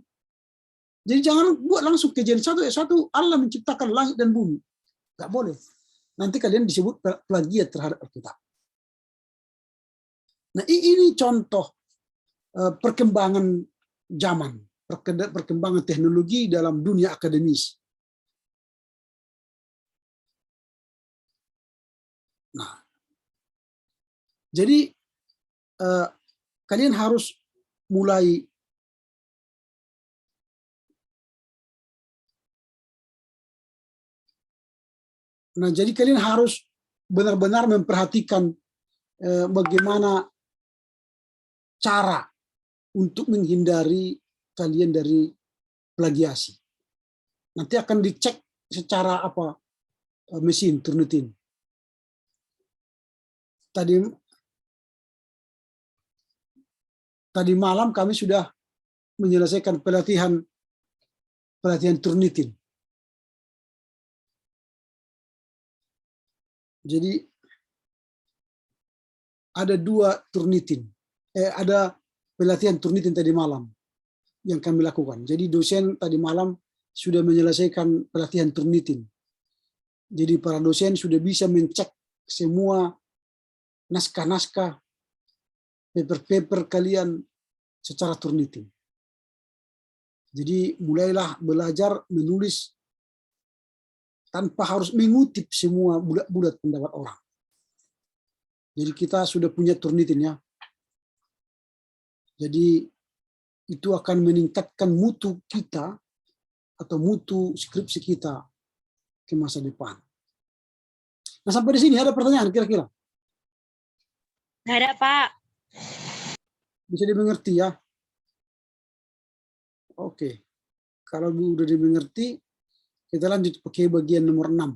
Jadi jangan buat langsung Kejadian 1 ayat 1 Allah menciptakan langit dan bumi. Nggak boleh. Nanti kalian disebut plagiat terhadap Alkitab. Nah ini contoh perkembangan zaman, perkembangan teknologi dalam dunia akademis. Nah, jadi kalian harus mulai jadi kalian harus benar-benar memperhatikan bagaimana cara untuk menghindari kalian dari plagiasi. Nanti akan dicek secara mesin Turnitin. Tadi malam kami sudah menyelesaikan pelatihan Turnitin. Jadi ada 2 Turnitin. Ada pelatihan Turnitin tadi malam yang kami lakukan. Jadi dosen tadi malam sudah menyelesaikan pelatihan Turnitin. Jadi para dosen sudah bisa mencek semua naskah-naskah, paper-paper kalian secara Turnitin. Jadi mulailah belajar menulis tanpa harus mengutip semua bulat-bulat pendapat orang. Jadi kita sudah punya Turnitin ya. Jadi itu akan meningkatkan mutu kita atau mutu skripsi kita ke masa depan. Nah sampai di sini ada pertanyaan kira-kira? Nggak ada, Pak. Bisa dimengerti ya? Oke. Kalau udah dimengerti, kita lanjut ke bagian nomor 6.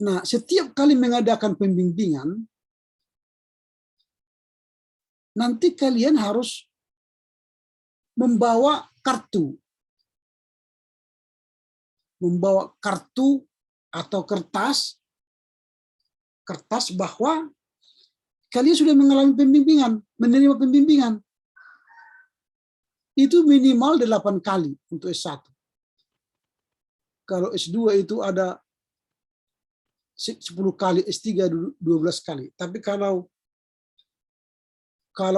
Nah, setiap kali mengadakan pembimbingan, nanti kalian harus membawa kartu. Membawa kartu atau kertas bahwa kalian sudah mengalami pembimbingan, menerima pembimbingan. Itu minimal 8 kali untuk S1. Kalau S2 itu ada 10 kali, S3 12 kali. Tapi kalau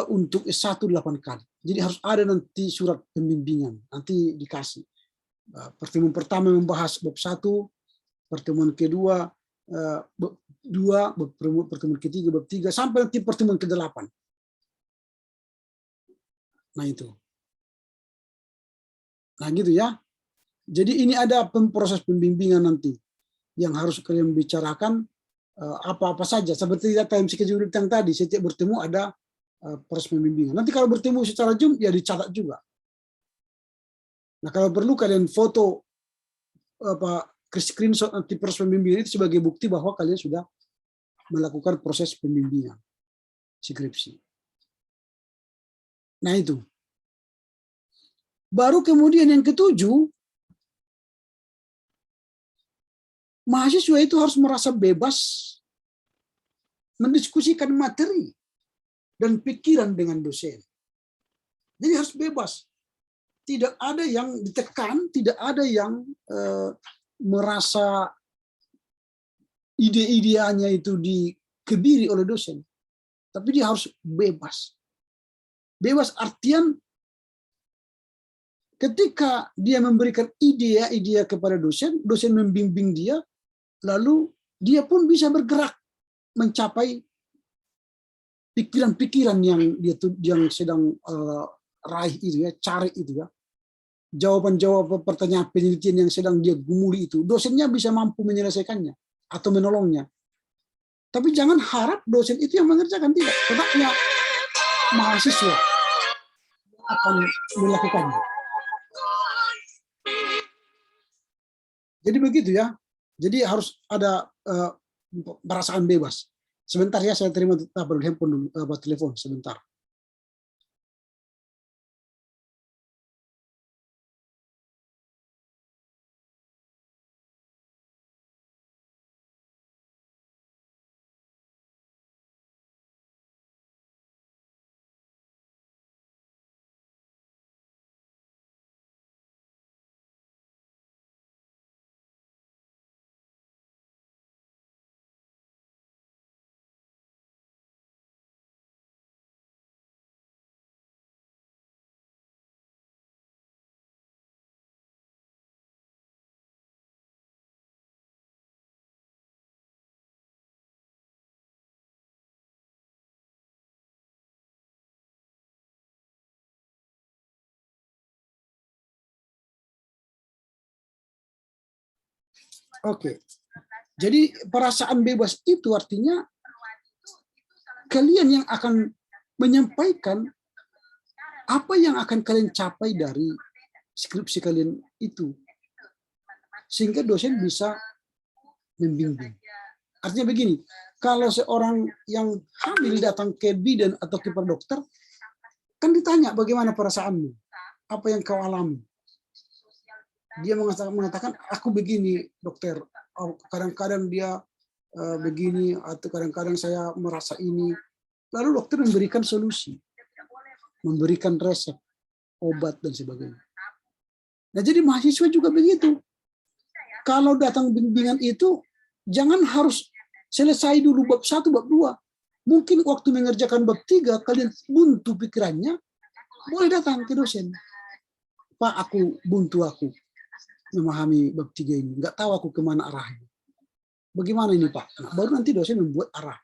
untuk S1 8 kali. Jadi harus ada nanti surat pembimbingan, nanti dikasih. Pertemuan pertama membahas bab 1, pertemuan kedua bab 2, pertemuan ketiga bab 3, sampai nanti pertemuan ke-8. Nah itu. Nah gitu ya. Jadi ini ada proses pembimbingan nanti yang harus kalian bicarakan apa-apa saja. Seperti time schedule yang tadi, setiap bertemu ada proses pembimbingan. Nanti kalau bertemu secara Zoom, ya dicatat juga. Nah, kalau perlu kalian foto screenshot nanti proses pembimbingan itu sebagai bukti bahwa kalian sudah melakukan proses pembimbingan skripsi. Nah itu. Baru kemudian yang ketujuh, mahasiswa itu harus merasa bebas mendiskusikan materi dan pikiran dengan dosen. Jadi harus bebas. Tidak ada yang ditekan, tidak ada yang merasa ide-ideanya itu dikebiri oleh dosen. Tapi dia harus bebas. Bebas artian ketika dia memberikan ide-ide kepada dosen, dosen membimbing dia, lalu dia pun bisa bergerak mencapai pikiran-pikiran yang sedang raih itu ya, cari itu ya. Jawaban-jawaban pertanyaan penelitian yang sedang dia gumuli itu, dosennya bisa mampu menyelesaikannya atau menolongnya. Tapi jangan harap dosen itu yang mengerjakan, tidak. Tetapnya mahasiswa akan melakukannya. Jadi begitu ya. Jadi harus ada perasaan bebas. Sebentar ya, saya terima handphone dulu, telepon sebentar. Oke. Jadi perasaan bebas itu artinya kalian yang akan menyampaikan apa yang akan kalian capai dari skripsi kalian itu. Sehingga dosen bisa membimbing. Artinya begini, kalau seorang yang hamil datang ke bidan atau ke dokter, kan ditanya bagaimana perasaanmu, apa yang kau alami. Dia mengatakan, aku begini dokter, kadang-kadang dia begini, atau kadang-kadang saya merasa ini. Lalu dokter memberikan solusi, memberikan resep, obat, dan sebagainya. Nah, jadi mahasiswa juga begitu. Kalau datang bimbingan itu, jangan harus selesai dulu bab 1, bab 2. Mungkin waktu mengerjakan bab 3, kalian buntu pikirannya, boleh datang ke dosen. Pak, aku buntu memahami bab 3 ini. Nggak tahu aku kemana arahnya. Bagaimana ini Pak? Nah, baru nanti dosen membuat arah.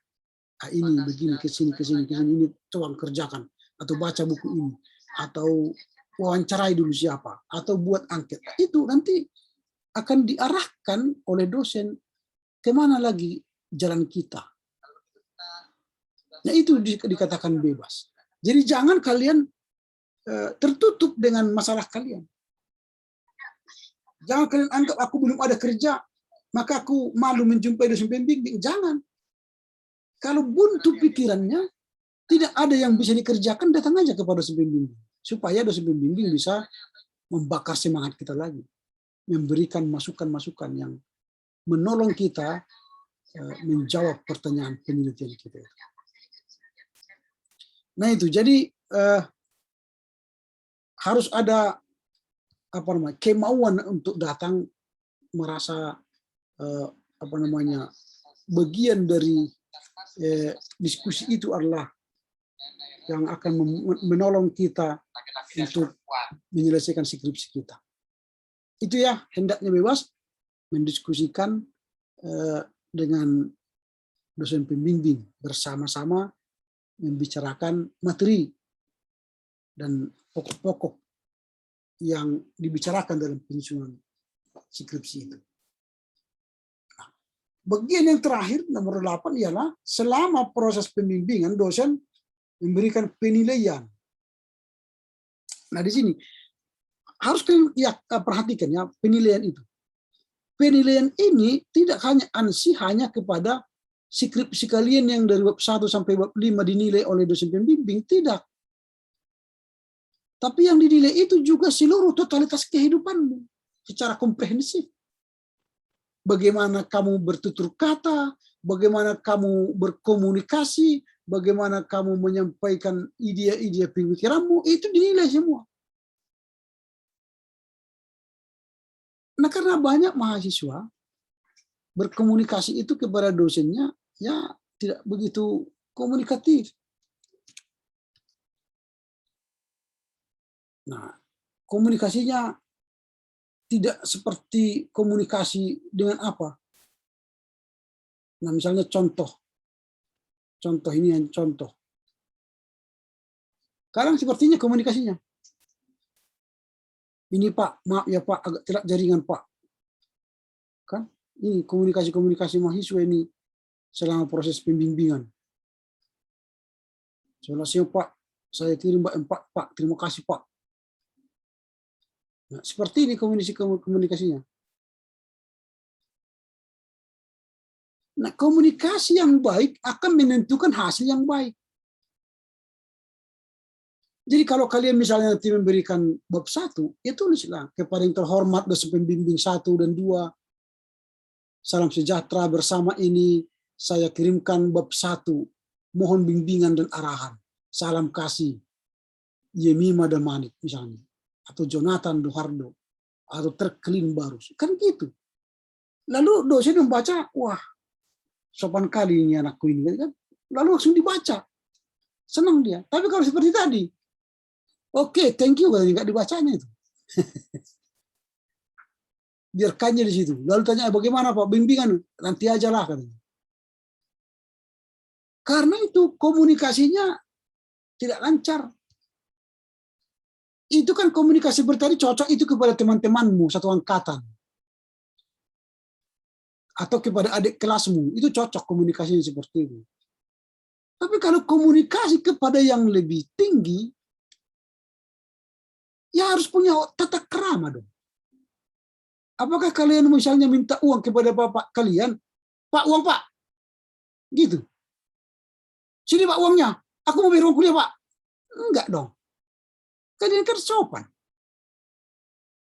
Nah, ini begini, kesini, ini coba kerjakan. Atau baca buku ini. Atau wawancarai dulu siapa. Atau buat angket. Nah, itu nanti akan diarahkan oleh dosen kemana lagi jalan kita. Nah, itu dikatakan bebas. Jadi jangan kalian tertutup dengan masalah kalian. Jangan kalian anggap aku belum ada kerja, maka aku malu menjumpai dosen pembimbing. Jangan. Kalau buntu pikirannya, tidak ada yang bisa dikerjakan, datang aja kepada dosen pembimbing. Supaya dosen pembimbing bisa membakar semangat kita lagi. Memberikan masukan-masukan yang menolong kita menjawab pertanyaan penelitian kita. Nah itu, jadi harus ada kemauan untuk datang merasa bagian dari diskusi itu adalah yang akan menolong kita untuk menyelesaikan skripsi kita. Itu ya, hendaknya bebas mendiskusikan dengan dosen pembimbing bersama-sama membicarakan materi dan pokok-pokok yang dibicarakan dalam penyusunan skripsi itu. Nah, Bagian yang terakhir, nomor 8, ialah selama proses pembimbingan, dosen memberikan penilaian. Nah, di sini harus kalian perhatikan ya, penilaian itu. Penilaian ini tidak hanya kepada skripsi kalian yang dari bab 1 sampai bab 5 dinilai oleh dosen pembimbing, tidak. Tapi yang dinilai itu juga seluruh totalitas kehidupanmu secara komprehensif. Bagaimana kamu bertutur kata, bagaimana kamu berkomunikasi, bagaimana kamu menyampaikan ide-ide pemikiranmu, itu dinilai semua. Nah, karena banyak mahasiswa berkomunikasi itu kepada dosennya, ya tidak begitu komunikatif. Nah, komunikasinya tidak seperti komunikasi dengan apa? Nah, misalnya contoh ini yang contoh. Sekarang sepertinya komunikasinya. Ini Pak, maaf ya Pak, agak telat jaringan Pak. Kan? Ini komunikasi mahasiswa ini selama proses pembimbingan. Selesai Pak, saya kirim Pak, terima kasih Pak. Nah, seperti ini komunikasinya. Nah, komunikasi yang baik akan menentukan hasil yang baik. Jadi kalau kalian misalnya nanti memberikan bab 1, ya tulislah kepada yang terhormat dosen pembimbing 1 dan 2. Salam sejahtera bersama ini saya kirimkan bab 1. Mohon bimbingan dan arahan. Salam kasih. Yemima Damanik misalnya. Atau Jonathan Dohardo. Atau Terkelin Barus. Kan gitu. Lalu dosen membaca, wah sopan kali ini anakku ini. Kan? Lalu langsung dibaca. Senang dia. Tapi kalau seperti tadi, oke, thank you, katanya nggak dibacanya itu. Biarkannya di situ. Lalu tanya, bagaimana Pak bimbingan? Nanti aja lah, katanya. Karena itu komunikasinya tidak lancar. Itu kan komunikasi bertadi cocok itu kepada teman-temanmu satu angkatan. Atau kepada adik kelasmu. Itu cocok komunikasinya seperti itu. Tapi kalau komunikasi kepada yang lebih tinggi, ya harus punya tata krama dong. Apakah kalian misalnya minta uang kepada bapak kalian, Pak, uang Pak, gitu. Sini Pak uangnya, aku mau bayar uang kuliah Pak. Enggak dong. Kalian kan sopan.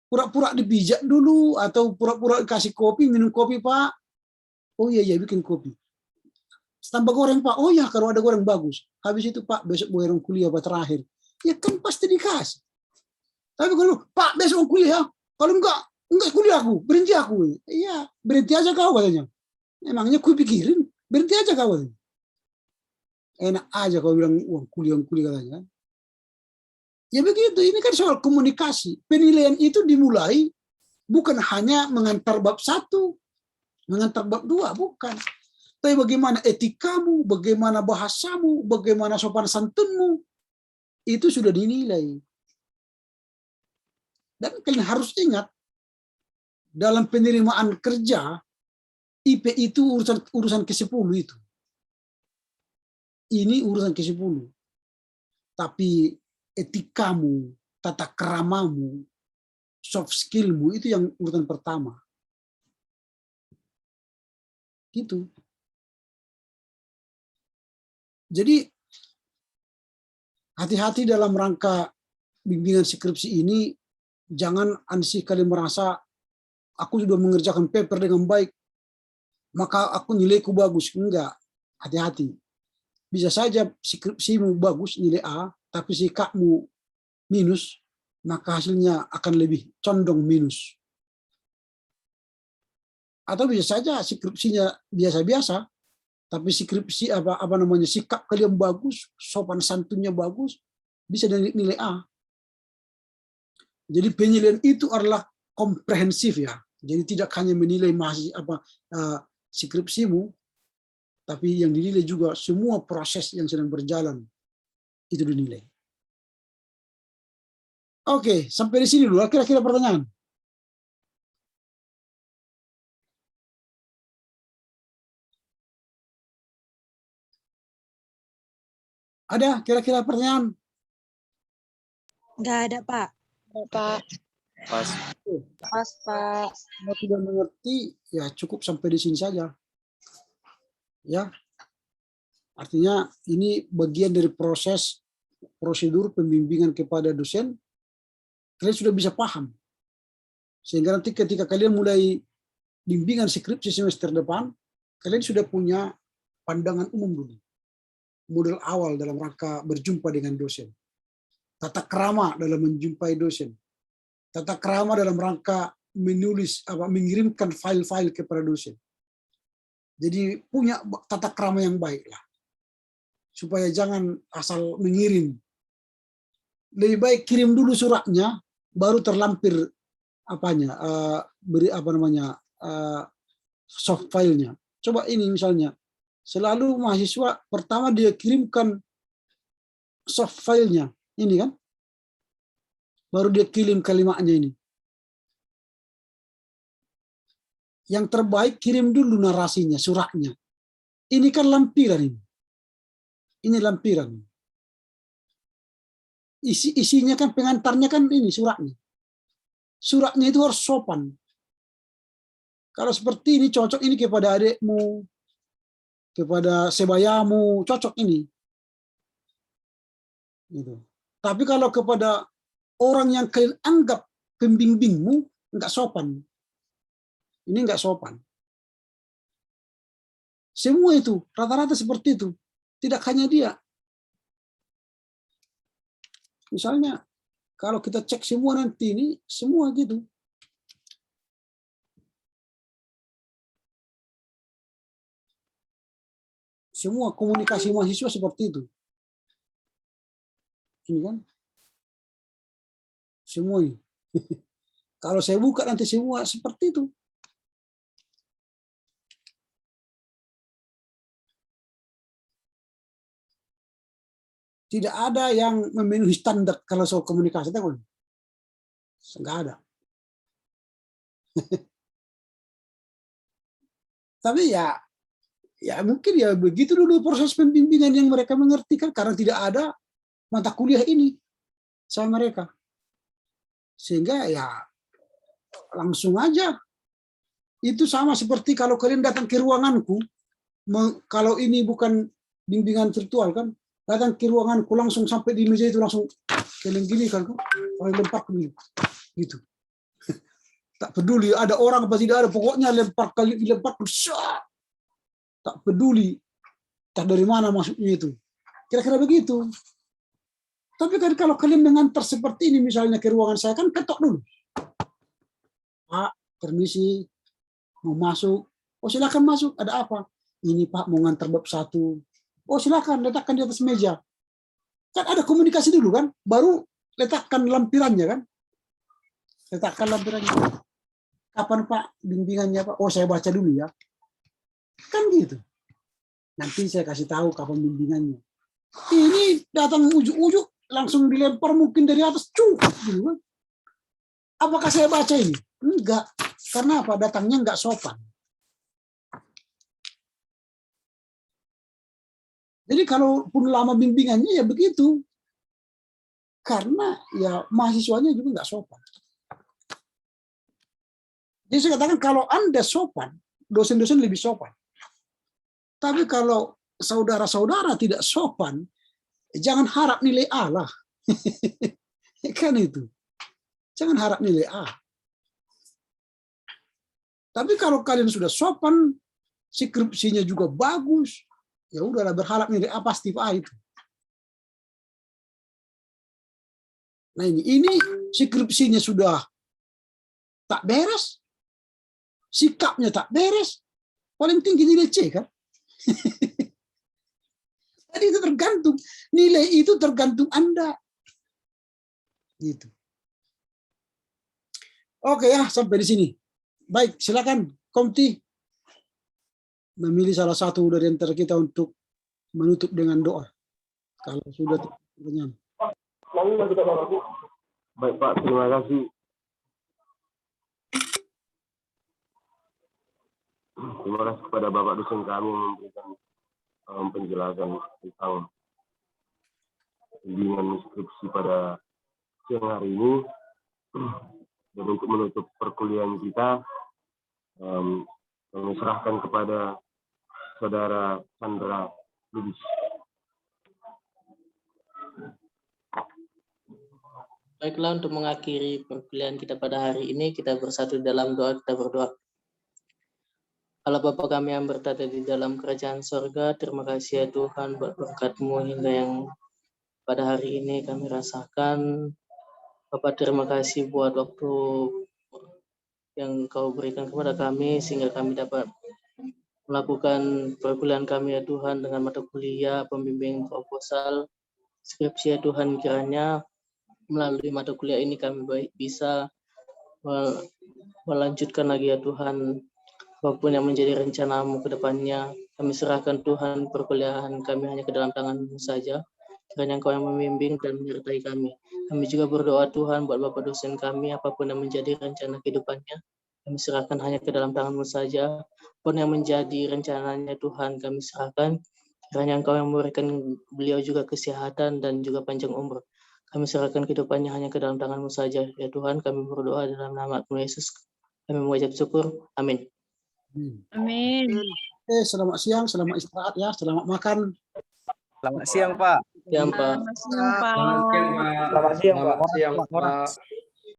Pura-pura dipijak dulu, atau pura-pura kasih kopi, minum kopi Pak. Oh iya, bikin kopi. Tambah goreng Pak, oh ya kalau ada goreng bagus. Habis itu Pak, besok bayar uang kuliah Pak terakhir. Ya kan pasti dikasih. Tapi kalau Pak besok kuliah, kalau enggak kuliah aku, berhenti aku. Iya, berhenti aja kau katanya. Emangnya ku pikirin, berhenti aja kau katanya. Enak aja kau bilang uang kuliah katanya. Ya begitu, ini kan soal komunikasi. Penilaian itu dimulai bukan hanya mengantar bab 1, mengantar bab 2, bukan. Tapi bagaimana etikamu, bagaimana bahasamu, bagaimana sopan santunmu, itu sudah dinilai. Dan kalian harus ingat, dalam penerimaan kerja, IP itu urusan ke-10 itu. Ini urusan ke-10. Tapi etikamu, tata keramamu, soft skillmu, itu yang urutan pertama. Gitu. Jadi, hati-hati dalam rangka bimbingan skripsi ini, jangan ansih kalian merasa aku sudah mengerjakan paper dengan baik, maka aku nilaiku bagus. Enggak, hati-hati. Bisa saja skripsimu bagus, nilai A, tapi sikapmu minus, maka hasilnya akan lebih condong minus. Atau bisa saja skripsinya biasa-biasa, tapi skripsi sikap kalian bagus, sopan santunnya bagus, bisa nilai A. Jadi penilaian itu adalah komprehensif ya. Jadi tidak hanya menilai skripsimu, tapi yang dinilai juga semua proses yang sedang berjalan itu dinilai. Oke, sampai di sini dulu. Kira-kira pertanyaan. Ada kira-kira pertanyaan? Nggak ada, Pak. Pak. Pas. Pas, Pak. Kalau tidak mengerti, ya cukup sampai di sini saja. Ya, artinya ini bagian dari proses prosedur pembimbingan kepada dosen. Kalian sudah bisa paham. Sehingga nanti ketika kalian mulai bimbingan skripsi semester depan, kalian sudah punya pandangan umum dulu. Model awal dalam rangka berjumpa dengan dosen. Tata krama dalam menjumpai dosen. Tata krama dalam rangka menulis, mengirimkan file-file kepada dosen. Jadi punya tata krama yang baik lah. Supaya jangan asal mengirim. Lebih baik kirim dulu suratnya, baru terlampir soft filenya. Coba ini misalnya, selalu mahasiswa pertama dia kirimkan soft filenya, ini kan, baru dia kirim kalimatnya ini. Yang terbaik kirim dulu narasinya, suratnya. Ini kan lampiran ini. Ini lampiran. Isinya kan pengantarnya kan ini suratnya. Suratnya itu harus sopan. Kalau seperti ini cocok ini kepada adikmu, kepada sebayamu, cocok ini. Gitu. Tapi kalau kepada orang yang kalian anggap pembimbingmu, enggak sopan. Ini enggak sopan. Semua itu, rata-rata seperti itu. Tidak hanya dia. Misalnya, kalau kita cek semua nanti ini, semua gitu. Semua komunikasi mahasiswa seperti itu. Ini kan? Semua ini. Kalau saya buka nanti semua seperti itu. Tidak ada yang memenuhi standar kalau soal komunikasi. Enggak ada. Tapi ya mungkin ya begitu dulu proses pembimbingan yang mereka mengerti kan, karena tidak ada mata kuliah ini sama mereka. Sehingga ya langsung aja. Itu sama seperti kalau kalian datang ke ruanganku, kalau ini bukan bimbingan virtual kan, datang ke ruanganku langsung sampai di meja itu langsung kalian gini kan, lempar ke gitu. Tak peduli ada orang apa tidak ada, pokoknya lempar tak peduli tak dari mana masuknya itu. Kira-kira begitu. Tapi kan kalau kalian mengantar seperti ini misalnya ke ruangan saya kan ketok dulu. Pak, permisi, mau masuk. Oh silakan masuk, ada apa? Ini Pak mau ngantar bab 1. Oh silakan letakkan di atas meja. Kan ada komunikasi dulu kan, baru letakkan lampirannya kan. Letakkan lampirannya. Kapan Pak bimbingannya Pak? Oh saya baca dulu ya. Kan gitu. Nanti saya kasih tahu kapan bimbingannya. Ini datang ujuk-ujuk langsung dilempar mungkin dari atas gitu kan. Apakah saya baca ini? Enggak. Karena apa? Datangnya enggak sopan. Jadi kalaupun lama bimbingannya ya begitu. Karena ya mahasiswanya juga enggak sopan. Jadi saya katakan kalau Anda sopan, dosen-dosen lebih sopan. Tapi kalau saudara-saudara tidak sopan, jangan harap nilai A lah. Kan itu. Jangan harap nilai A. Tapi kalau kalian sudah sopan, skripsinya juga bagus, ya udahlah berharap nilai A pasti A itu. Nah ini skripsinya sudah tak beres, sikapnya tak beres, paling tinggi nilai C kan? Jadi itu tergantung, nilai itu tergantung Anda. Gitu. Oke ya, sampai di sini. Baik, silakan Komti memilih salah satu dari antara kita untuk menutup dengan doa. Kalau sudah pertanyaan. Baik Pak, terima kasih. Terima kasih kepada Bapak dosen kami memberikan penjelasan tentang bimbingan skripsi pada siang hari ini. Dan untuk menutup perkuliahan kita, kami serahkan kepada Saudara Sandra Lubis. Baiklah, untuk mengakhiri perkuliahan kita pada hari ini, kita bersatu dalam doa, kita berdoa. Allah Bapa kami yang berada di dalam kerajaan sorga, terima kasih ya Tuhan buat berkat-Mu hingga yang pada hari ini kami rasakan. Bapak terima kasih buat waktu yang Kau berikan kepada kami sehingga kami dapat melakukan perkuliahan kami ya Tuhan dengan mata kuliah, pembimbing proposal, skripsi ya Tuhan, kiranya melalui mata kuliah ini kami bisa melanjutkan lagi ya Tuhan apapun yang menjadi rencana-Mu ke depannya. Kami serahkan Tuhan perkuliahan kami hanya ke dalam tangan-Mu saja. Kiranya Engkau yang membimbing dan menyertai kami. Kami juga berdoa Tuhan buat Bapak dosen kami, apapun yang menjadi rencana kehidupannya, kami serahkan hanya ke dalam tangan-Mu saja. Apapun yang menjadi rencananya Tuhan, kami serahkan. Kiranya Engkau yang memberikan beliau juga kesehatan dan juga panjang umur. Kami serahkan kehidupannya hanya ke dalam tangan-Mu saja. Ya Tuhan, kami berdoa dalam nama Tuhan Yesus. Kami mengucap syukur. Amin. Amin. Oke, selamat siang, selamat istirahat ya, selamat makan. Selamat siang, Pak. Ya, Pak. Selamat siang, Pak. Selamat siang, Pak. Selamat siang, Pak.